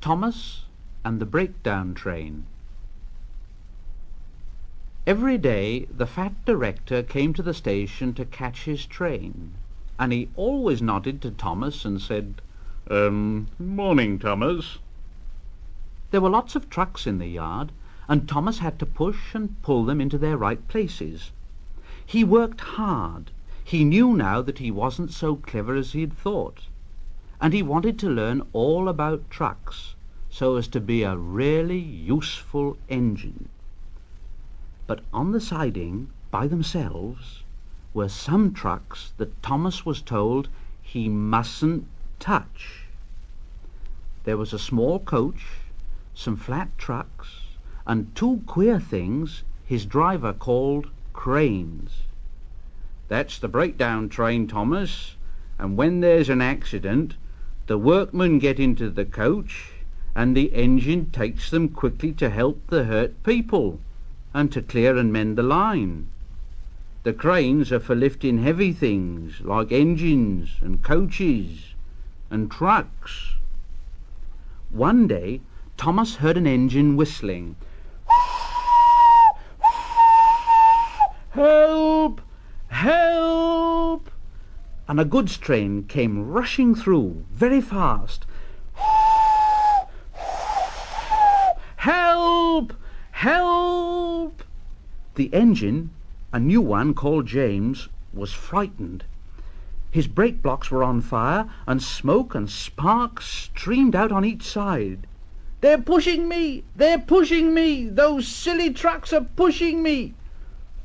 Thomas and the Breakdown Train. Every day the fat director came to the station to catch his train, and he always nodded to Thomas and said, "Morning, Thomas." There were lots of trucks in the yard, and Thomas had to push and pull them into their right places. He worked hard. He knew now that he wasn't so clever as he'd thought, and he wanted to learn all about trucks so as to be a really useful engine. But on the siding, by themselves, were some trucks that Thomas was told he mustn't touch. There was a small coach, some flat trucks, and two queer things his driver called cranes. "That's the breakdown train, Thomas, and when there's an accident, the workmen get into the coach and the engine takes them quickly to help the hurt people and to clear and mend the line. The cranes are for lifting heavy things like engines and coaches and trucks." One day Thomas heard an engine whistling. "Help! Help!" And a goods train came rushing through very fast. "Help! Help!" The engine, a new one called James, was frightened. His brake blocks were on fire, and smoke and sparks streamed out on each side. "They're pushing me! They're pushing me! Those silly trucks are pushing me!"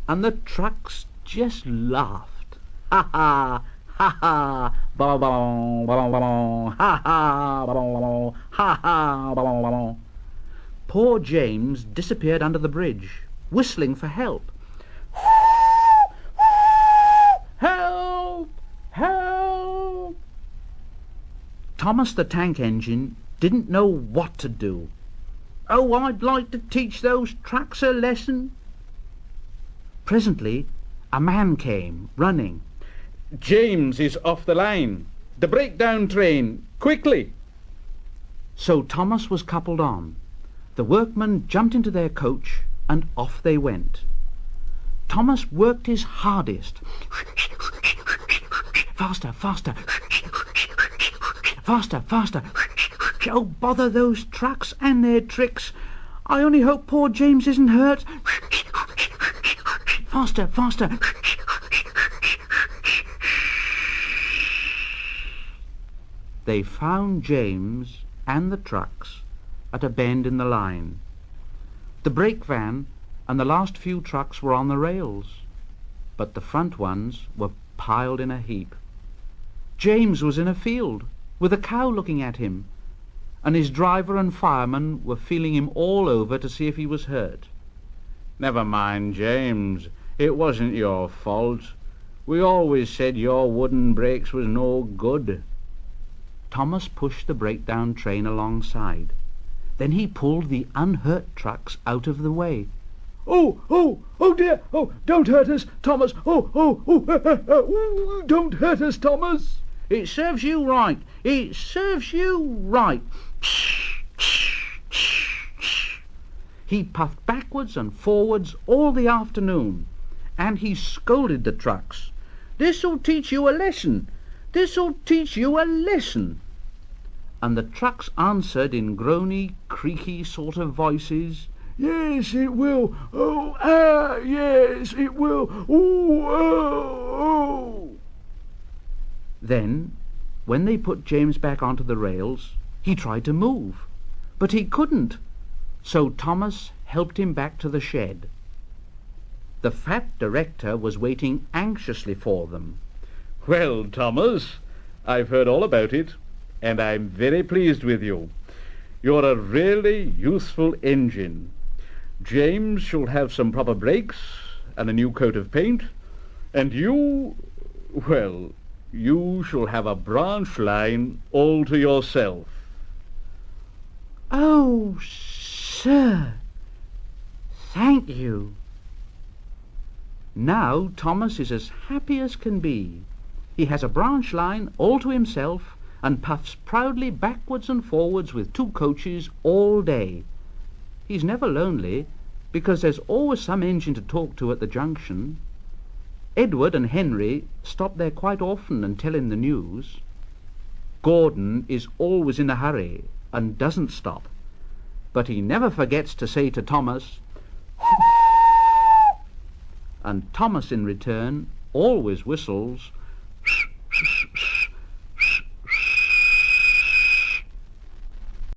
And the trucks just laughed. "Ha ha! Ha ha! Ba ba ba ba ba! Ha ha! Ba ba ba! Ha ha! Ba ba ba!" Poor James disappeared under the bridge, whistling for help. "Help! Help!" Thomas the tank engine didn't know what to do. "Oh, I'd like to teach those trucks a lesson." Presently a man came, running. "James is off the line. The breakdown train, quickly!" So Thomas was coupled on. The workmen jumped into their coach, and off they went. Thomas worked his hardest. Faster, faster, faster, faster. Oh, bother those trucks and their tricks. I only hope poor James isn't hurt. Faster, faster. They found James and the trucks at a bend in the line. The brake van and the last few trucks were on the rails, but the front ones were piled in a heap. James was in a field, with a cow looking at him, and his driver and fireman were feeling him all over to see if he was hurt. "Never mind, James. It wasn't your fault. We always said your wooden brakes was no good." Thomas pushed the breakdown train alongside. Then he pulled the unhurt trucks out of the way. "Oh, oh, oh dear! Oh, don't hurt us, Thomas! Oh, oh, oh, don't hurt us, Thomas!" "It serves you right! It serves you right!" He puffed backwards and forwards all the afternoon, and he scolded the trucks. "This'll teach you a lesson! This'll teach you a lesson!" And the trucks answered in groany, creaky sort of voices, "Yes, it will. Oh, yes, it will. Oh, oh, oh." Then, when they put James back onto the rails, he tried to move, but he couldn't. So Thomas helped him back to the shed. The fat director was waiting anxiously for them. "Well, Thomas, I've heard all about it, and I'm very pleased with you. You're a really useful engine. James shall have some proper brakes and a new coat of paint, and you shall have a branch line all to yourself." "Oh, sir, thank you." Now Thomas is as happy as can be. He has a branch line all to himself, and puffs proudly backwards and forwards with 2 coaches all day. He's never lonely, because there's always some engine to talk to at the junction. Edward and Henry stop there quite often and tell him the news. Gordon is always in a hurry and doesn't stop, but he never forgets to say to Thomas, and Thomas in return always whistles,